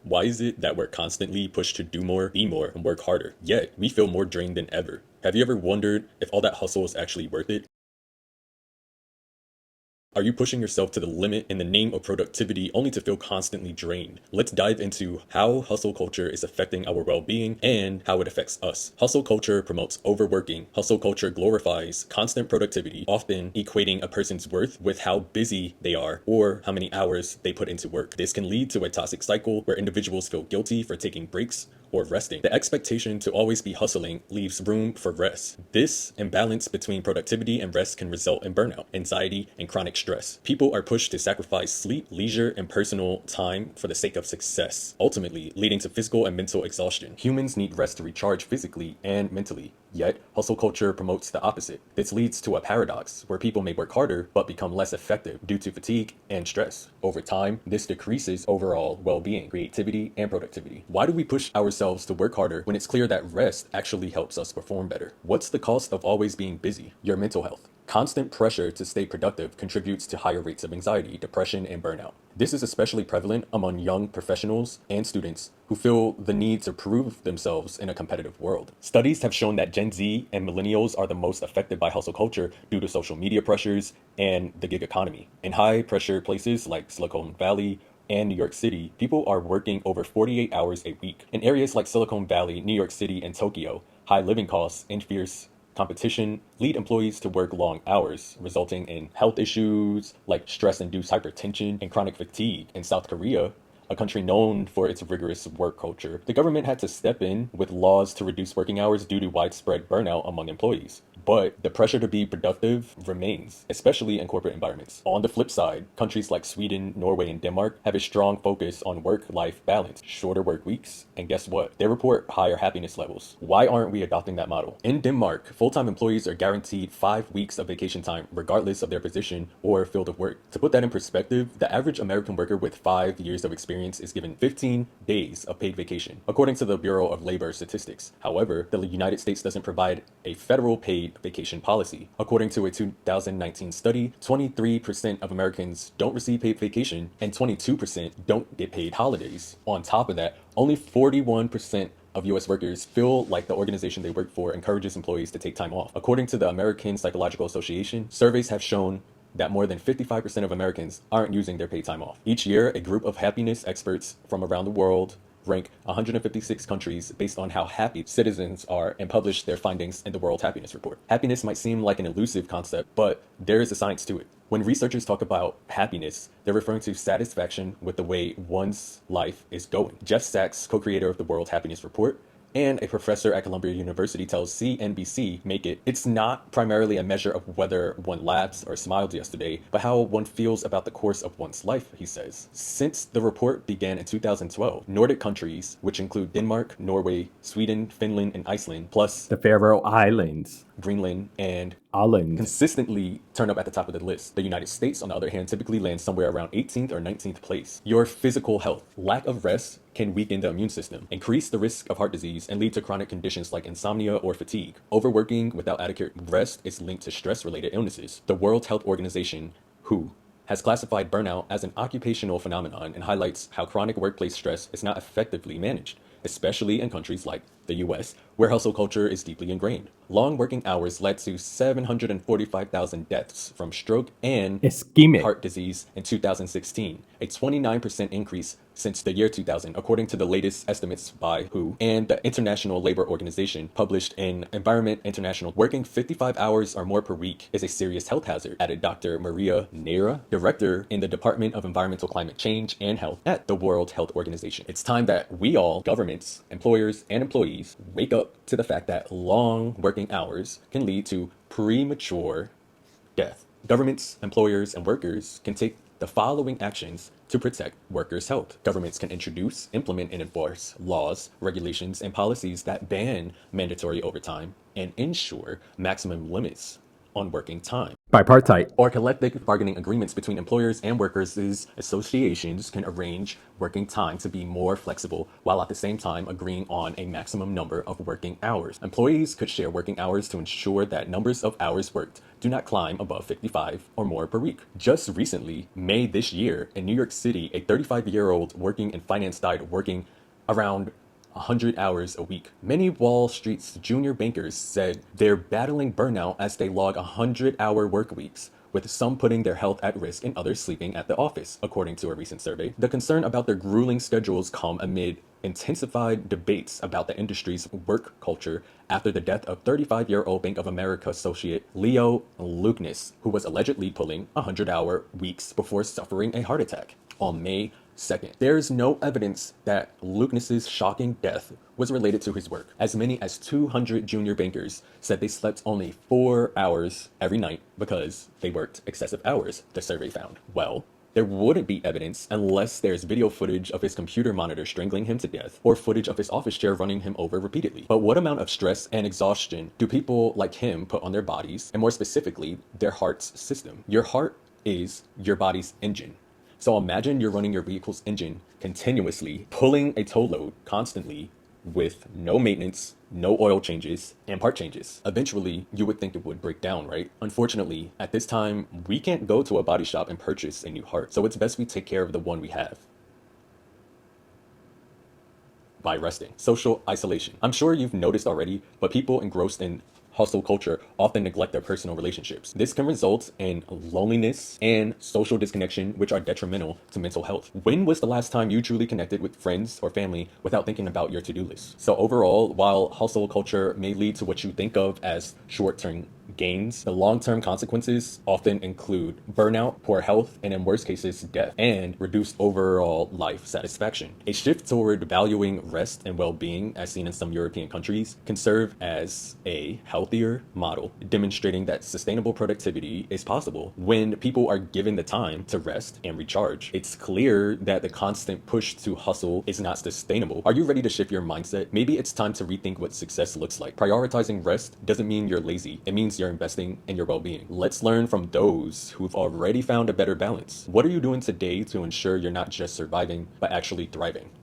Why is it that we're constantly pushed to do more, be more, and work harder, yet we feel more drained than ever? Have you ever wondered if all that hustle is actually worth it? Are you pushing yourself to the limit in the name of productivity only to feel constantly drained? Let's dive into how hustle culture is affecting our well-being and how it affects us. Hustle culture promotes overworking. Hustle culture glorifies constant productivity, often equating a person's worth with how busy they are or how many hours they put into work. This can lead to a toxic cycle where individuals feel guilty for taking breaks or resting. The expectation to always be hustling leaves room for rest. This imbalance between productivity and rest can result in burnout, anxiety, and chronic stress. People are pushed to sacrifice sleep, leisure, and personal time for the sake of success, ultimately leading to physical and mental exhaustion. Humans need rest to recharge physically and mentally. Yet, hustle culture promotes the opposite. This leads to a paradox where people may work harder but become less effective due to fatigue and stress. Over time, this decreases overall well-being, creativity, and productivity. Why do we push ourselves to work harder when it's clear that rest actually helps us perform better? What's the cost of always being busy? Your mental health. Constant pressure to stay productive contributes to higher rates of anxiety, depression, and burnout. This is especially prevalent among young professionals and students who feel the need to prove themselves in a competitive world. Studies have shown that Gen Z and millennials are the most affected by hustle culture due to social media pressures and the gig economy. In high-pressure places like Silicon Valley and New York City, people are working over 48 hours a week. In areas like Silicon Valley, New York City, and Tokyo, high living costs and fierce competition lead employees to work long hours, resulting in health issues like stress-induced hypertension and chronic fatigue. In South Korea, a country known for its rigorous work culture, the government had to step in with laws to reduce working hours due to widespread burnout among employees. But the pressure to be productive remains, especially in corporate environments. On the flip side, countries like Sweden, Norway, and Denmark have a strong focus on work-life balance, shorter work weeks, and guess what? They report higher happiness levels. Why aren't we adopting that model? In Denmark, full-time employees are guaranteed 5 weeks of vacation time, regardless of their position or field of work. To put that in perspective, the average American worker with 5 years of experience is given 15 days of paid vacation, according to the Bureau of Labor Statistics. However, the United States doesn't provide a federal paid vacation policy. According to a 2019 study, 23% of Americans don't receive paid vacation and 22% don't get paid holidays. On top of that, only 41% of US workers feel like the organization they work for encourages employees to take time off. According to the American Psychological Association, surveys have shown that more than 55% of Americans aren't using their paid time off. Each year, a group of happiness experts from around the world rank 156 countries based on how happy citizens are and publish their findings in the World Happiness Report. Happiness might seem like an elusive concept, but there is a science to it. When researchers talk about happiness, they're referring to satisfaction with the way one's life is going. Jeff Sachs, co-creator of the World Happiness Report, and a professor at Columbia University tells CNBC it's not primarily a measure of whether one laughed or smiled yesterday, but how one feels about the course of one's life, he says. Since the report began in 2012, Nordic countries, which include Denmark, Norway, Sweden, Finland, and Iceland, plus The Faroe Islands, Greenland, and Ireland, consistently turn up at the top of the list. The United States, on the other hand, typically lands somewhere around 18th or 19th place. Your physical health. Lack of rest can weaken the immune system, increase the risk of heart disease, and lead to chronic conditions like insomnia or fatigue. Overworking without adequate rest is linked to stress-related illnesses. The World Health Organization, WHO, has classified burnout as an occupational phenomenon and highlights how chronic workplace stress is not effectively managed, especially in countries like the US, where hustle culture is deeply ingrained. Long working hours led to 745,000 deaths from stroke and ischemic heart disease in 2016, a 29% increase since the year 2000, according to the latest estimates by WHO and the International Labor Organization published in Environment International. Working 55 hours or more per week is a serious health hazard, added Dr. Maria Neira, director in the Department of Environmental Climate Change and Health at the World Health Organization. It's time that we all, governments, employers, and employees, wake up to the fact that long working hours can lead to premature death. Governments, employers, and workers can take the following actions to protect workers' health. Governments can introduce, implement, and enforce laws, regulations, and policies that ban mandatory overtime and ensure maximum limits on working time. Bipartite. Or collective bargaining agreements between employers and workers' associations can arrange working time to be more flexible while at the same time agreeing on a maximum number of working hours. Employees could share working hours to ensure that numbers of hours worked do not climb above 55 or more per week. Just recently, May this year, in New York City, a 35-year-old working in finance died working around 100 hours a week. Many Wall Street's junior bankers said they're battling burnout as they log 100-hour work weeks, with some putting their health at risk and others sleeping at the office, according to a recent survey. The concern about their grueling schedules come amid intensified debates about the industry's work culture after the death of 35-year-old Bank of America associate Leo Luknis, who was allegedly pulling 100-hour weeks before suffering a heart attack on May 2nd. There is no evidence that Luknis's shocking death was related to his work. As many as 200 junior bankers said they slept only 4 hours every night because they worked excessive hours, the survey found. Well, there wouldn't be evidence unless there's video footage of his computer monitor strangling him to death or footage of his office chair running him over repeatedly. But what amount of stress and exhaustion do people like him put on their bodies, and more specifically, their heart's system? Your heart is your body's engine. So imagine you're running your vehicle's engine continuously, pulling a tow load constantly with no maintenance, no oil changes, and part changes. Eventually, you would think it would break down, right? Unfortunately, at this time, we can't go to a body shop and purchase a new heart. So it's best we take care of the one we have by resting. Social isolation. I'm sure you've noticed already, but people engrossed in hustle culture often neglect their personal relationships. This can result in loneliness and social disconnection, which are detrimental to mental health. When was the last time you truly connected with friends or family without thinking about your to-do list? So overall, while hustle culture may lead to what you think of as short-term gains, the long-term consequences often include burnout, poor health, and in worst cases, death, and reduced overall life satisfaction. A shift toward valuing rest and well-being, as seen in some European countries, can serve as a healthier model, demonstrating that sustainable productivity is possible when people are given the time to rest and recharge. It's clear that the constant push to hustle is not sustainable. Are you ready to shift your mindset? Maybe it's time to rethink what success looks like. Prioritizing rest doesn't mean you're lazy. It means you're investing in your well-being. Let's learn from those who've already found a better balance. What are you doing today to ensure you're not just surviving, but actually thriving?